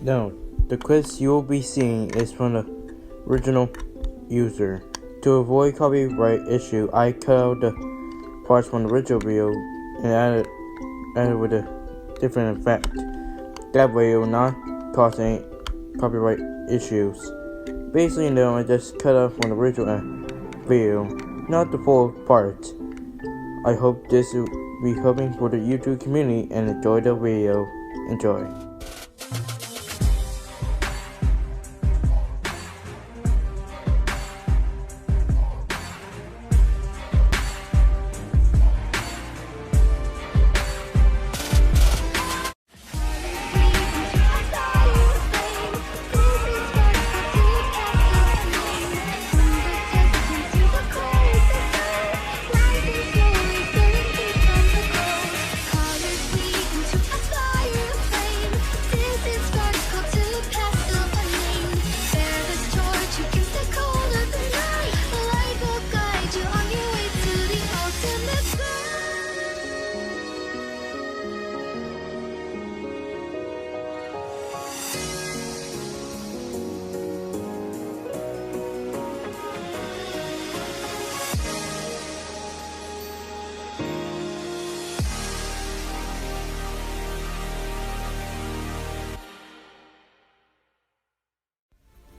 No, the clips you will be seeing is from the original user. To avoid copyright issue, I cut out the parts from the original video and added with a different effect. That way it will not cause any copyright issues. Basically, no, I just cut out from the original video, not the full part. I hope this will be helping for the YouTube community and enjoy the video. Enjoy.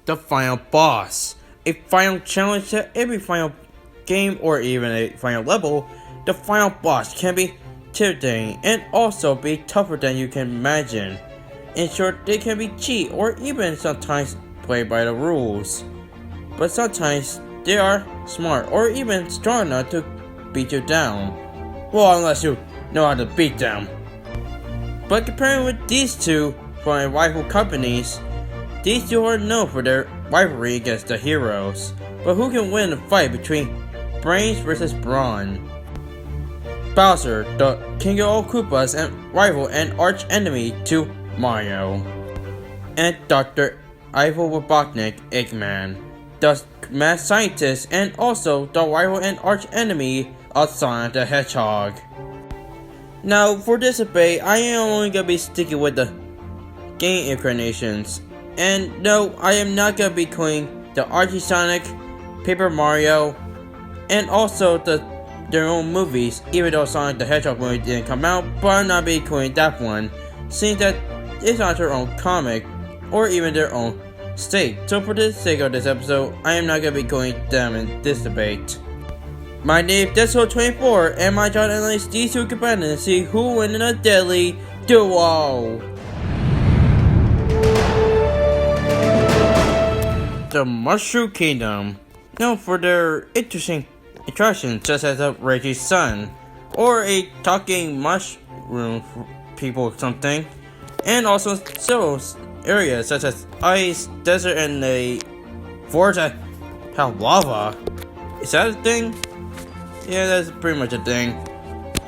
The final boss. A final challenge to every final game or even a final level. The final boss can be intimidating and also be tougher than you can imagine. In short, they can be cheat or even sometimes play by the rules. But sometimes they are smart or even strong enough to beat you down. Well, unless you know how to beat them. But comparing with these two from rival companies, these two are known for their rivalry against the heroes, but who can win a fight between Brains vs Brawn? Bowser, the king of all Koopas and rival and arch enemy to Mario. And Dr. Ivo Robotnik, Eggman, the mad scientist and also the rival and arch enemy of Sonic the Hedgehog. Now for this debate, I am only gonna be sticking with the game incarnations. And no, I am not gonna be including the Archie Sonic, Paper Mario, and also their own movies, even though Sonic the Hedgehog movie didn't come out, but I'm not be including that one, seeing that it's not their own comic, or even their own state. So for the sake of this episode, I am not gonna be including them in this debate. My name is Deso24, and my job analyzes these two competitors to see who will win in a deadly duel. The Mushroom Kingdom, known for their interesting attractions such as a raging sun, or a talking mushroom people or something, and also several areas such as ice, desert, and a forest that have lava. Is that a thing? Yeah, that's pretty much a thing.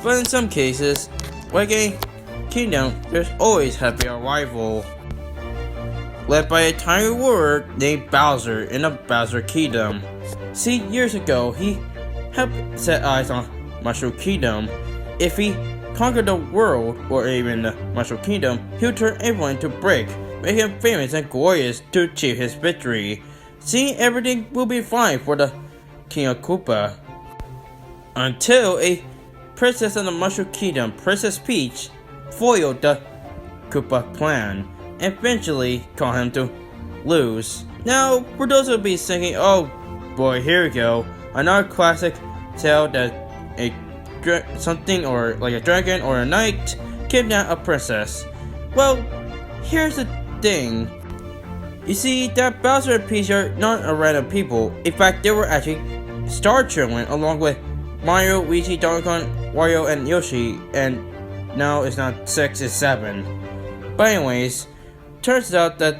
But in some cases, like a kingdom, there's always have a rival. Led by a tiny warrior named Bowser in the Bowser Kingdom. See, years ago, he had set eyes on Mushroom Kingdom. If he conquered the world, or even the Mushroom Kingdom, he would turn everyone into brick, make him famous and glorious to achieve his victory. Seeing everything will be fine for the King of Koopa. Until a princess of the Mushroom Kingdom, Princess Peach, foiled the Koopa plan, and eventually caused him to lose. Now, for those who will be thinking, oh boy, here we go, another classic tale that something or like a dragon or a knight kidnapped a princess. Well, here's the thing. You see, that Bowser and Peach are not a random people. In fact, they were actually star children along with Mario, Luigi, Donkey Kong, Wario, and Yoshi, and now it's not 6, it's 7. But anyways, turns out that,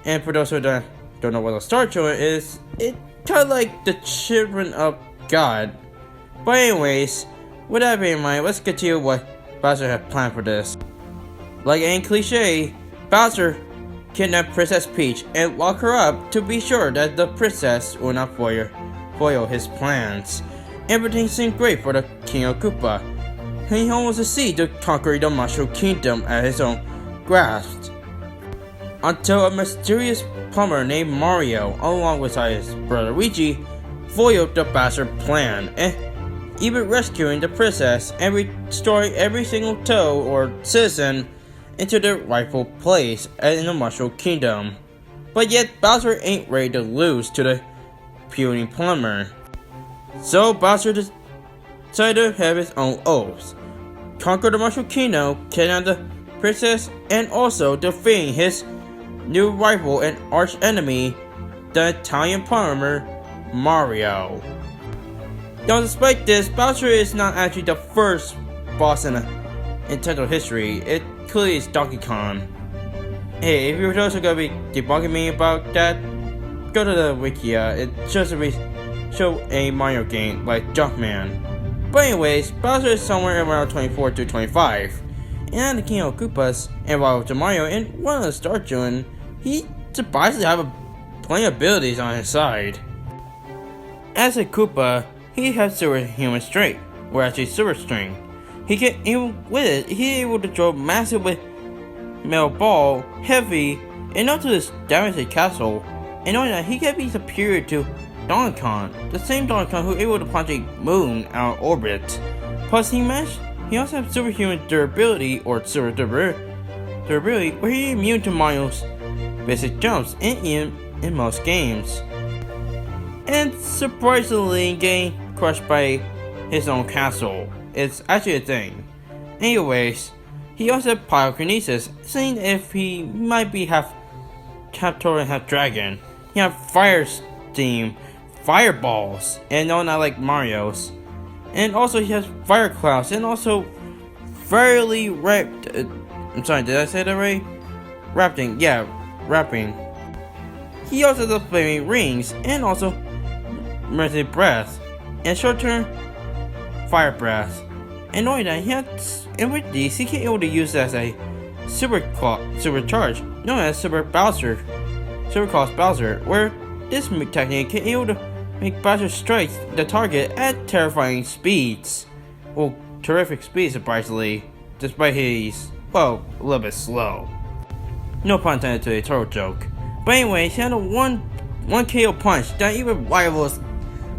and for those who don't know what a star children is, it's kind of like the children of God. But anyways, with that being in mind, let's continue what Bowser had planned for this. Like any cliche, Bowser kidnapped Princess Peach and locked her up to be sure that the princess will not foil his plans. Everything seemed great for the King of Koopa. He almost succeeded to conquer the Mushroom Kingdom at his own grasp. until a mysterious plumber named Mario, along with his brother Luigi, foiled the bastard plan, and even rescuing the princess and restoring every single Toad or citizen into their rightful place in the Mushroom Kingdom. But yet Bowser ain't ready to lose to the puny plumber. So Bowser decided to have his own oaths, conquer the Mushroom Kingdom, kidnap the princess, and also defeating his new rival and arch enemy, the Italian plumber Mario. Now, despite this, Bowser is not actually the first boss in Nintendo history. It clearly is Donkey Kong. Hey, if you're also gonna be debugging me about that, go to the Wikia. It shows a Mario game like Jumpman. But anyways, Bowser is somewhere around 24 to 25. And the King of Koopas and rival to Mario, and one of the Star Children, he surprisingly have plenty of abilities on his side. As a Koopa, he has superhuman strength, or actually super strength. He can even with it, he is able to throw massive with metal ball, heavy, enough to damage a castle. And knowing that he can be superior to Donkey Kong, the same Donkey Kong who is able to punch a moon out of orbit. Plus he also has superhuman durability, or super durability, where he is immune to Mario's basic jumps in most games. And surprisingly, getting crushed by his own castle. It's actually a thing. Anyways, he also has pyrokinesis, seeing if he might be half Toad and half dragon. He has fire steam, fireballs, and no, not like Mario's. And also he has fire clouds, and also fairly wrapped. I'm sorry, did I say that right? Wrapping. He also has flaming rings, and also mercy breath, and short-term fire breath. And knowing that and with these, he can able to use as a supercharge, known as Super Cross Bowser, where this technique can able to make Bowser strike the target at terrifying speeds. Well, terrific speeds, surprisingly, despite his, well, a little bit slow. No pun intended to a turtle joke. But anyways, he had a one KO punch that even rivals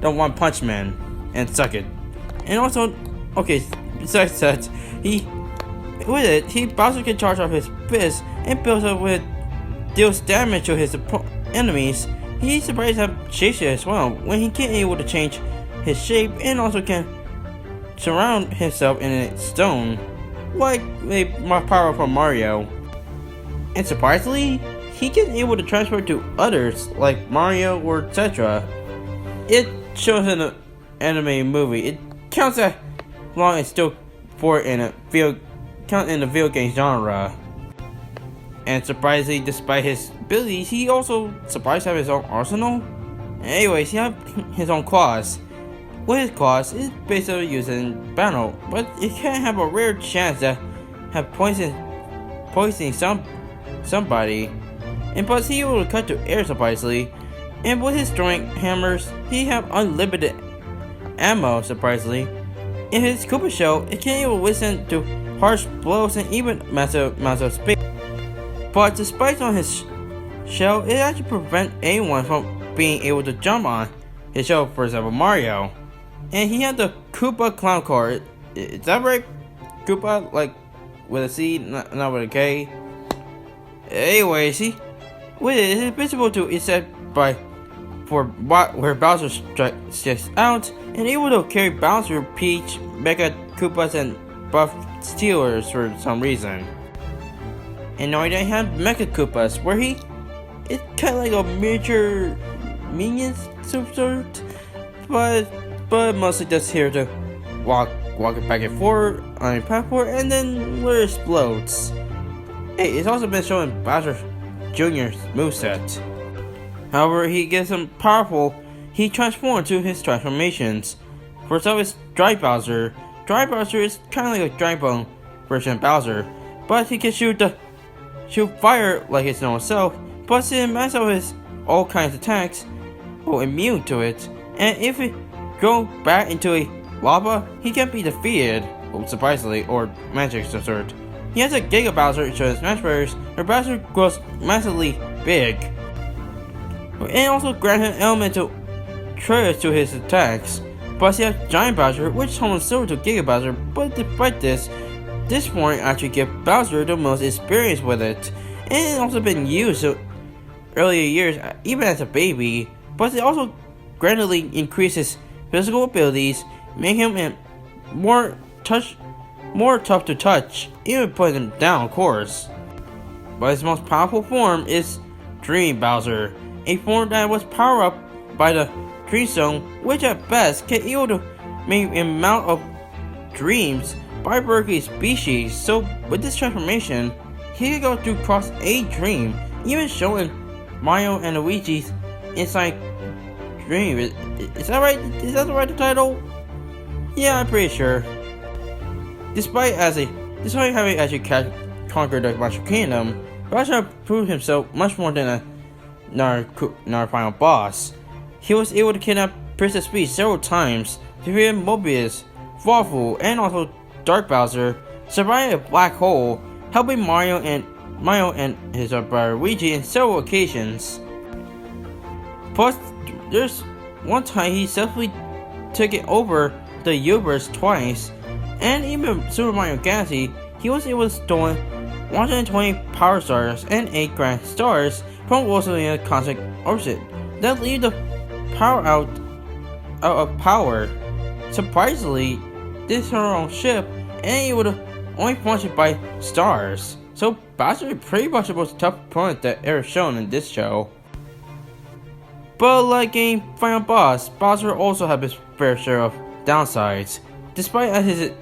the One Punch Man, and suck it. And also, okay, besides that, Bowser can charge off his fist and builds up with deals damage to his enemies. He's surprised to have shape as well, when he can able to change his shape and also can surround himself in a stone, like a more powerful Mario. And surprisingly, he can able to transfer to others like Mario or etc. It shows in an anime movie. It counts as long as still for in the video game genre. And surprisingly, despite his abilities, he also surprised to have his own arsenal. Anyways, he has his own claws. With his claws, it's basically used in battle, but it can have a rare chance to have poisoning somebody. And plus, he will cut to air surprisingly. And with his throwing hammers, he have unlimited ammo surprisingly. In his Koopa shell, it can even withstand to harsh blows and even massive amounts of space. But despite on his shell, it actually prevents anyone from being able to jump on his shell, for example Mario. And he had the Koopa clown car. Is that right? Koopa, like with a C, not with a K. Anyways, with it is visible to is set by where Bowser sticks out, and able to carry Bowser, Peach, Mega Koopas, and Buff Steelers for some reason. And now they have Mecha Koopas, where it's kind of like a miniature minion sort, but mostly just here to walk it back and forth on a platform, and then where it explodes. Hey, it's also been shown in Bowser Jr.'s moveset. However, he gets him powerful. He transforms to his transformations. First up is Dry Bowser. Dry Bowser is kind of like a Dry Bone version of Bowser, but he can shoot fire like his normal self. Plus, in mass of his all kinds of attacks, immune to it. And if it go back into a lava, he can be defeated, surprisingly, or magic of sort. he has a Giga Bowser into his Smash Bros. Where Bowser grows massively big. And also grant him elemental traits to his attacks. Plus he has Giant Bowser, which summons Silver to Giga Bowser, but despite this point actually give Bowser the most experience with it. And it's also been used in earlier years, even as a baby, but it also gradually increases physical abilities, making him more tough to touch, even putting him down, of course. But his most powerful form is Dream Bowser, a form that was powered up by the Dream Zone, which at best can able to make an amount of dreams by Berkeley's species. So with this transformation, he can go through cross a dream, even showing Mario and Luigi's inside dream. Is that right? Is that the right title? Yeah, I'm pretty sure. Despite having actually conquered the Mushroom Kingdom, Bowser proved himself much more than another final boss. He was able to kidnap Princess Peach several times, defeated Mobius, Waffle, and also Dark Bowser, surviving a black hole, helping Mario and his brother Luigi in several occasions. Plus, there's one time he successfully took it over the universe twice, and even Super Mario Galaxy, he was able to stolen 120 Power Stars and 8 Grand Stars from Rosalina's Cosmic Orbit that leave the power out of power. Surprisingly, this is her own ship and able to only function by stars. So Bowser is pretty much the most tough opponent that ever shown in this show. But like a final boss, Bowser also has his fair share of downsides. Despite his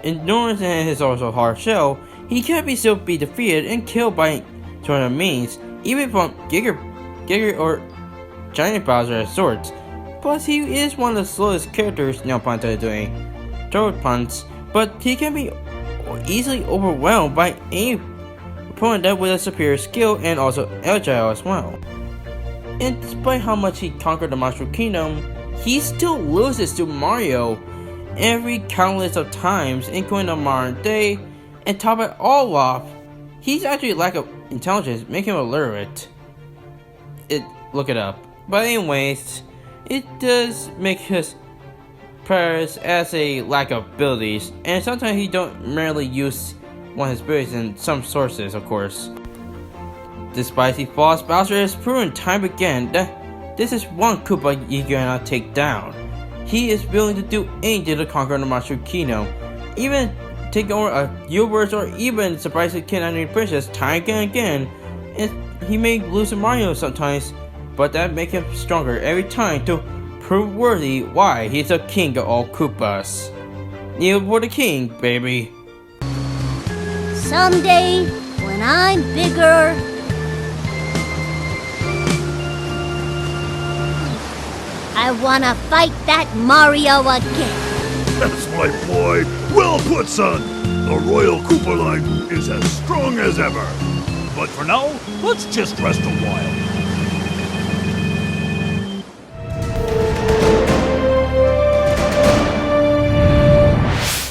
endurance and his also hard shell, he can still be defeated and killed by certain means, even from Giga or Giant Bowser of sorts. Plus, he is one of the slowest characters, no pun intended, doing throw puns, but he can be easily overwhelmed by any opponent that with a superior skill and also agile as well. And despite how much he conquered the Mushroom Kingdom, he still loses to Mario every countless of times, including the modern day. And top it all off, he's actually lack of intelligence, making him illiterate. Look it up. But anyways, it does make his prayers as a lack of abilities, and sometimes he don't merely use one of his abilities in some sources, of course. Despite his flaws, Bowser has proven time again that this is one Koopa you cannot take down. He is willing to do anything to conquer the Mushroom Kingdom, even take over a universe or even surprisingly kidnapping a princess time and again. And he may lose to Mario sometimes, but that makes him stronger every time to prove worthy why he's the king of all Koopas. Kneel for the king, baby. Someday, when I'm bigger, I wanna fight that Mario again. That's my boy. Well put, son. The Royal Koopa line is as strong as ever. But for now, let's just rest a while.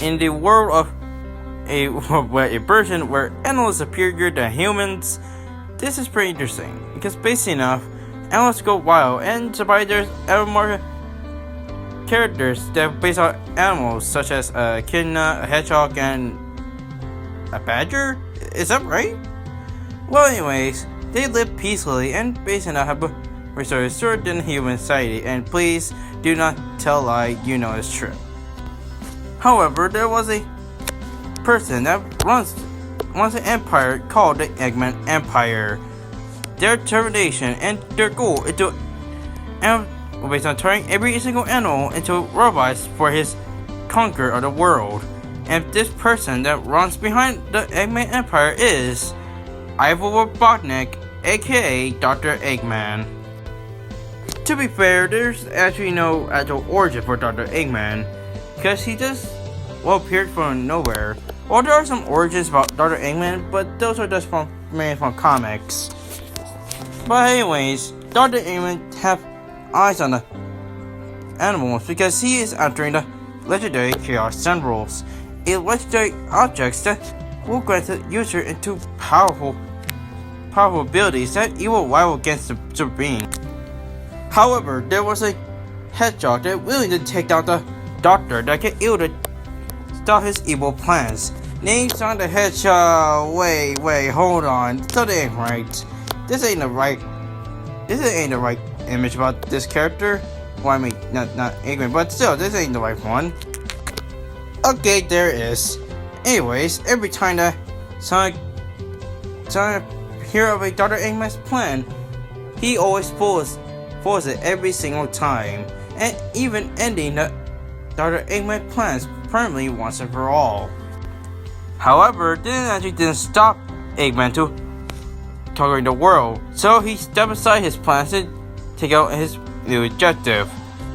In the world of a version where animals are superior to humans, this is pretty interesting, because basically enough, animals go wild and survive. There's ever more characters that are based on animals, such as a echidna, a hedgehog, and a badger? Is that right? Well, anyways, they live peacefully and basically enough have restored in human society, and please do not tell a lie, you know it's true. However, there was a person that runs an empire called the Eggman Empire. Their determination and their goal is to based on turning every single animal into robots for his conquer of the world. And this person that runs behind the Eggman Empire is Ivo Robotnik, aka Dr. Eggman. To be fair, there's actually no actual origin for Dr. Eggman, because he just appeared from nowhere. Well, there are some origins about Dr. Eggman, but those are just mainly from comics. But anyways, Dr. Eggman have eyes on the animals because he is entering the legendary Chaos Sun Rules, a legendary object that will grant the user into powerful abilities that evil rival against the super being. However, there was a hedgehog that willing to take down the Doctor that can able to stop his evil plans. Named Sonic the Hedgehog. Wait, hold on. Something ain't right. This ain't the right image about this character. Well, I mean, not Eggman, but still, this ain't the right one. Okay, there it is. Anyways, every time that Sonic hear of a Dr. Eggman's plan, he always falls it every single time, and even ending the Dr. Eggman plans permanently once and for all. However, this didn't stop Eggman to conquering the world, so he stepped aside his plans to take out his new objective,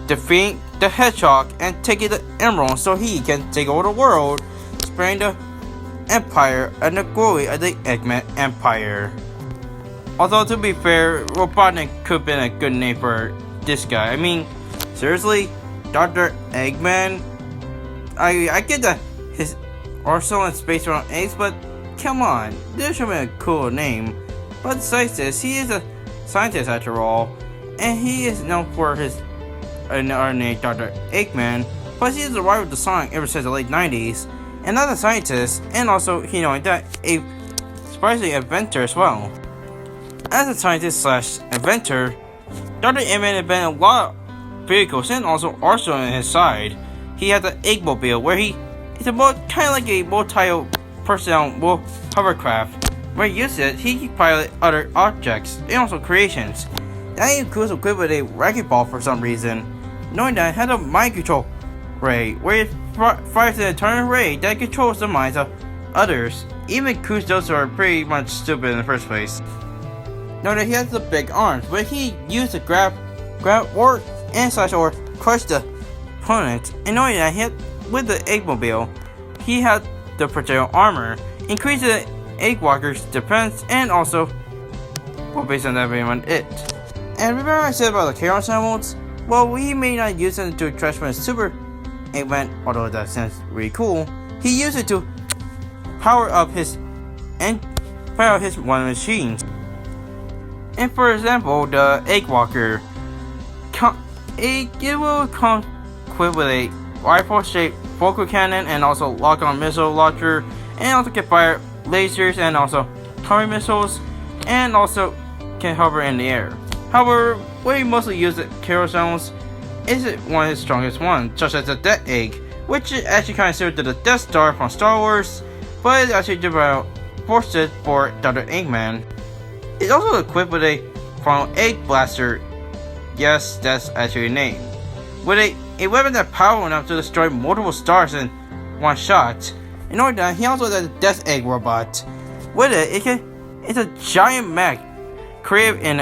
defeating the Hedgehog and taking the Emerald so he can take over the world, spreading the Empire and the glory of the Eggman Empire. Although, to be fair, Robotnik could have been a good name for this guy. I mean, seriously, Dr. Eggman? I get that his arsenal and space around eggs, but come on, this should have been a cool name. But besides this, he is a scientist after all, and he is known for his name, Dr. Eggman, plus he is a rival to Sonic ever since the late 90s, and not a scientist, and also, that a surprising inventor as well. As a scientist slash inventor, Dr. Eggman invented a lot of vehicles and also arsenal on his side. He had the Eggmobile, where he is kind of like a multi-personnel hovercraft. When he used it, he could pilot other objects and also creations. That includes equipped with a wrecking ball for some reason, knowing that it had a mind control ray, where it fires an eternal ray that controls the minds of others, even includes those who are pretty much stupid in the first place. Knowing that he has the big arms, where he used to grab or crush the opponent, and knowing that with the Eggmobile, he had the projectile armor, increasing the Eggwalker's defense, and also, based on everyone it. And remember I said about the Chaos Emeralds? Well, we may not use it to transform his Super Eggman, although that sounds really cool. He used it to power up his one machines. And for example, the Eggwalker, it will come equipped with a rifle-shaped focal cannon and also lock-on missile launcher, and also can fire lasers and also homing missiles, and also can hover in the air. However, where he mostly uses the carousels isn't one of his strongest ones, such as the Death Egg, which is actually kind of similar to the Death Star from Star Wars, but it's actually developed for Dr. Eggman. It's also equipped with a frontal egg blaster. Yes, that's actually a name. With a weapon that powerful enough to destroy multiple stars in one shot. In order that, he also has a Death Egg robot. With it, it's a giant mech created in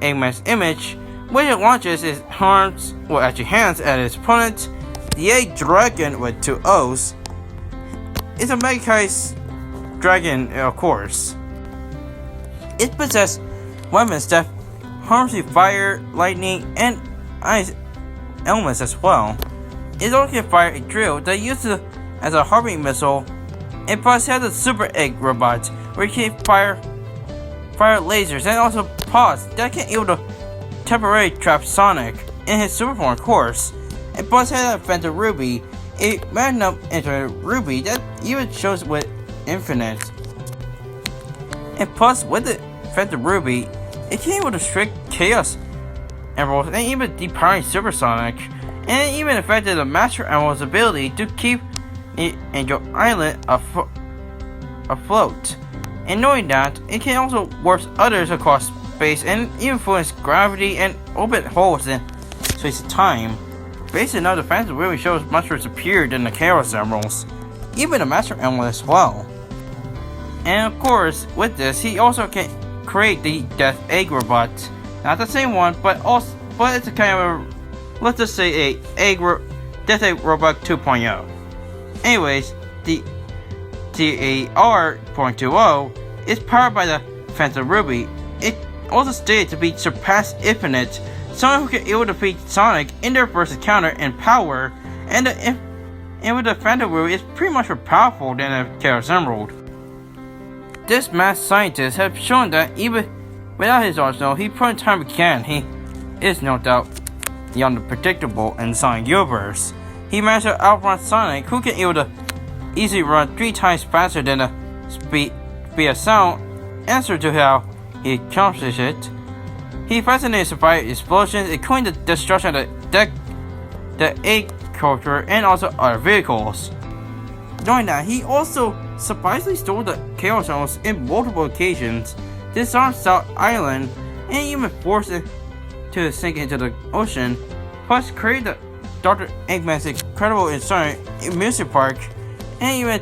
Eggman's image, when it launches its hands at its opponent. The Egg Dragon with 2 O's. It's a mechanized dragon, of course. It possesses weapons that harms the fire, lightning, and ice elements as well. It also can fire a drill that uses as a harvesting missile, and plus has a Super Egg robot where it can fire lasers and also pods that can able to temporarily trap Sonic in his super form course. And plus has a Phantom Ruby, a random infinite ruby that even shows with infinite. And plus with the Phantom Ruby, it can able to shrink Chaos Emeralds and even depowering Super Sonic, and it even affected the Master Emerald's ability to keep Angel Island afloat. And knowing that, it can also warp others across space and influence gravity and open holes in space and time. Based on the Phantom Ruby shows much more superior than the Chaos Emeralds, even the Master Emerald as well. And of course, with this, he also can create the Death Egg robot. Not the same one, but it's a kind of a, let's just say Death Egg Robot 2.0. Anyways, the DAR.20 is powered by the Phantom Ruby. It also stated to be surpassed infinite, someone who can able to defeat Sonic in their first encounter in power, and with the Phantom Ruby is pretty much more powerful than a Chaos Emerald. this mad scientist has shown that even without his arsenal, he proven time again he is no doubt the unpredictable in Sonic universe. He managed to outrun Sonic, who can able to easily run 3 times faster than the speed of sound. Answer to how he accomplished it. He fascinated survived explosions, including the destruction of the egg culture and also other vehicles. Knowing that, he also surprisingly stole the Chaos Zones in multiple occasions, disarmed South Island, and even forced it to sink into the ocean, plus created the Dr. Eggman's incredible insane amusement park, and even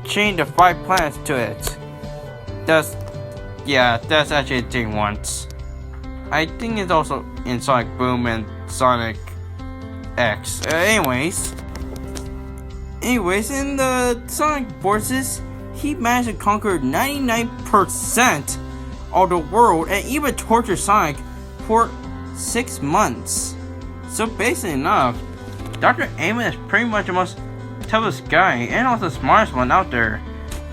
chained the 5 planets to it. That's actually a thing once. I think it's also in Sonic Boom and Sonic X. Anyways, in the Sonic Forces, he managed to conquer 99% of the world and even torture Sonic for 6 months. So basically enough, Dr. Eggman is pretty much the most toughest guy and also the smartest one out there.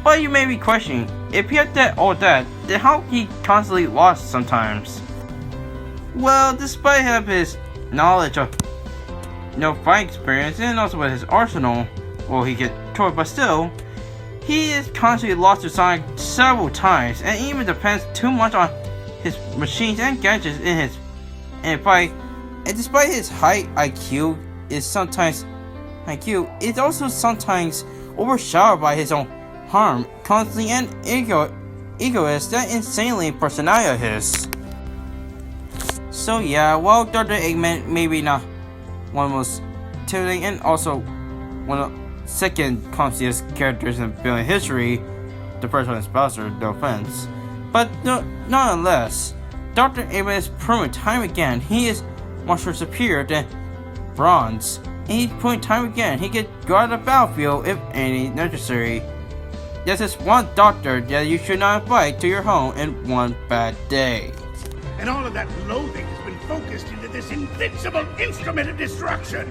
But you may be questioning, if he had all that, then how he constantly lost sometimes? Well, despite having his knowledge of fight experience and also with his arsenal, well, he get torn, but still, he is constantly lost to Sonic several times, and even depends too much on his machines and gadgets in fight. And despite his high IQ, it's also sometimes overshadowed by his own harm, constantly and egoist, that insanely personality of his. So yeah, while Dr. Eggman maybe not one of the most intimidating and also one of the second clumsiest characters in villain history, the first one is Bowser, no offense. But nonetheless, Dr. Eggman is proven time again he is much more superior than Bronze, and he's proven time again he can go out of the battlefield if any necessary. There's just one doctor that you should not invite to your home in one bad day. And all of that loathing has been focused into this invincible instrument of destruction.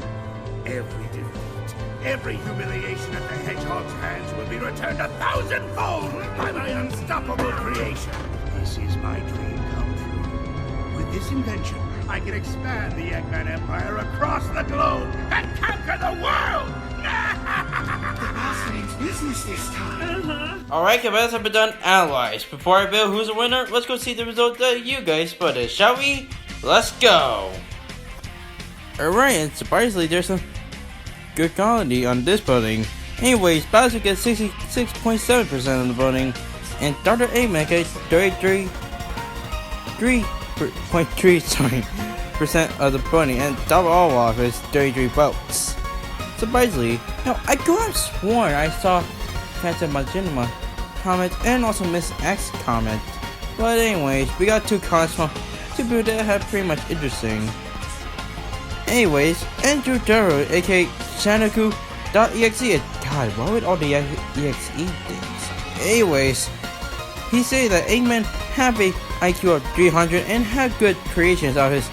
Every defeat, every humiliation at the Hedgehog's hands will be returned 1,000-fold by my unstoppable creation. This is my dream come true. With this invention, I can expand the Eggman Empire across the globe and conquer the world! Business this time. Alright, competitors have been done analyzed. Before I reveal who's the winner, let's go see the result that you guys voted, shall we? Let's go! Alright, and surprisingly, there's some good quality on this voting. Anyways, Bowser gets 66.7% of the voting, and Dr. Eggman gets 33.3% of the voting, and Double Olaf is 33 votes. Surprisingly, I could have sworn I saw Phantom Machinima comment and also Miss X comment. But anyways, we got 2 comments from 2 people that have pretty much interesting. Anyways, Andrew Darrow, aka Shanaku.exe. God, why would all the exe things? Anyways, he said that Eggman have a IQ of 300 and have good creations of his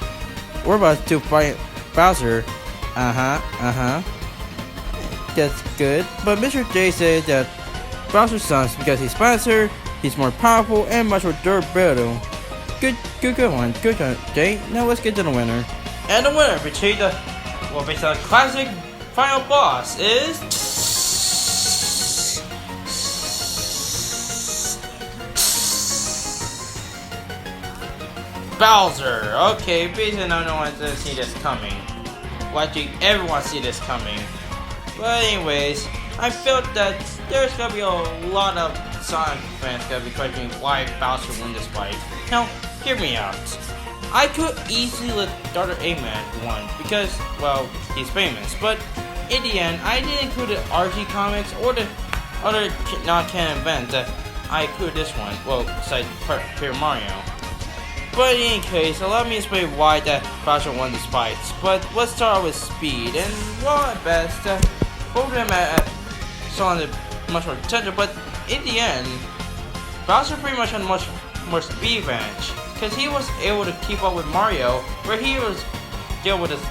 robots to fight Bowser. That's good, but Mr. J said that Bowser sucks because he's faster, he's more powerful, and much more durable. Good one, Jay. Now let's get to the winner. And the winner between the based on the classic final boss is Bowser. Okay, basically no one doesn't see this coming. Why do everyone see this coming? But anyways, I felt that there's gonna be a lot of Sonic fans gonna be questioning why Bowser won this fight. Now, hear me out. I could easily let Dr. Eggman win because, well, he's famous. But in the end, I didn't include the Archie Comics or the other non-canon events that I included this one. Well, besides Paper Mario. But in any case, allow me to explain why that Bowser won this fight. But let's start with speed, and well, at best, both of them saw much more potential. But in the end, Bowser pretty much had much more speed advantage, because he was able to keep up with Mario, where he was dealing with his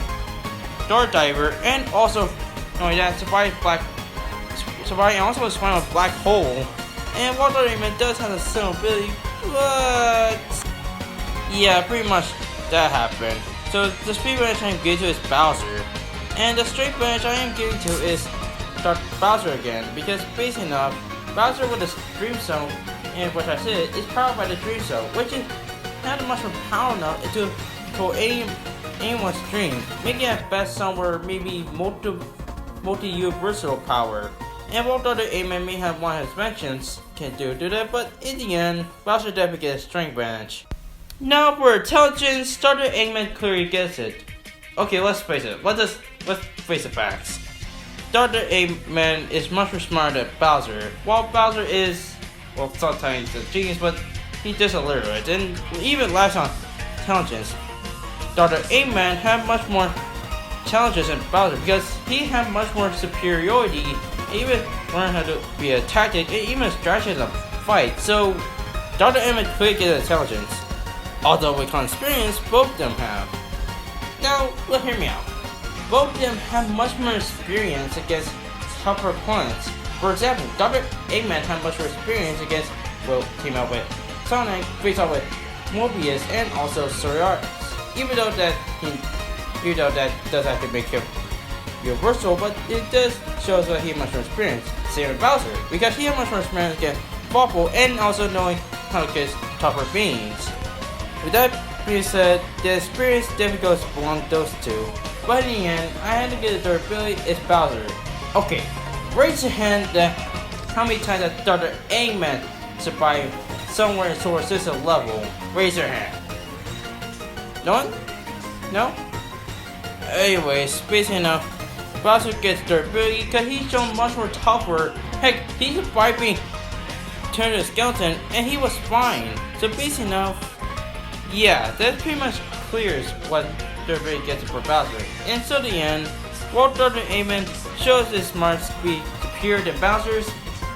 Dart Diver, and also, not only that, survived and also was found a black hole And while Dr. Eggman does have a similar ability, but yeah, pretty much that happened. So the speed branch I am getting to is Bowser, and the straight branch I am getting to is Dr. Bowser again, because basically enough, Bowser with the Dream Zone, and what I said, is powered by the Dream Zone, which is not much more power enough to control anyone's dream, making it at best somewhere maybe multi-universal power. And while Dr. Eggman may have one of his mentions can do that, but in the end, Bowser definitely gets a strength branch. Now for intelligence, Dr. Eggman clearly gets it. Okay, let's face it. Let's face the facts. Dr. Eggman is much more smarter than Bowser. While Bowser is, well, sometimes a genius, but he's just illiterate and even lacks on intelligence. Dr. Eggman had much more challenges than Bowser because he had much more superiority, and even learned how to be a tactic and even a strategy in a fight. So Dr. Eggman clearly gets intelligence, although with experience both of them have. Now, hear me out. Both of them have much more experience against tougher opponents. For example, Dr. Eggman had much more experience against, well, team up with Sonic, face off with Mobius, and also Soriatis. Even though that does have to make him universal, but it does show us that he has much more experience. Same with Bowser, because he has much more experience against Bopple and also knowing how to get tougher beings. With that being said, the experience definitely goes along those two. But in the end, I had to get the durability, it's Bowser. Okay, raise your hand that how many times that Dr. Eggman survived somewhere in Solar System level. Raise your hand. No one? No? Anyways, basically enough, Bowser gets durability because he's shown much more tougher. Heck, he survived being turned into a skeleton and he was fine. So basically enough, yeah, that pretty much clears what durability gets for Bowser. And so the end, while Dr. Eggman shows his smart speed superior to Bowser's,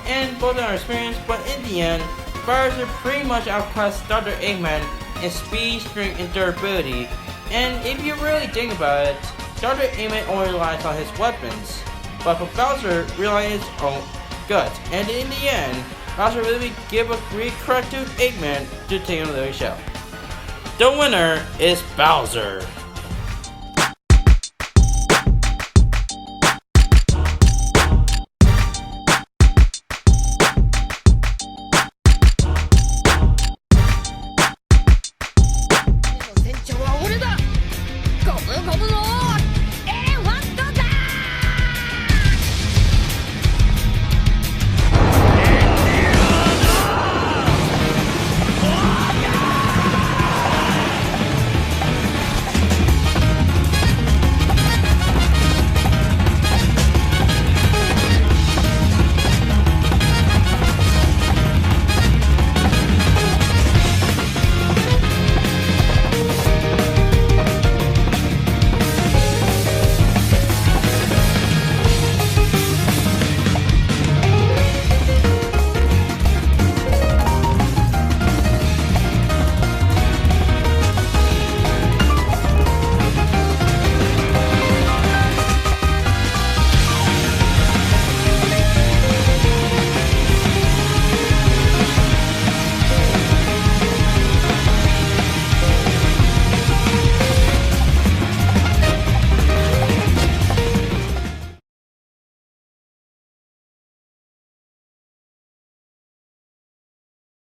and both are experienced, but in the end, Bowser pretty much outclassed Dr. Eggman in speed, strength, and durability. And if you really think about it, Dr. Eggman only relies on his weapons, but for Bowser, relies on his own guts. And in the end, Bowser really gave a great credit to Eggman to take him to the show. The winner is Bowser.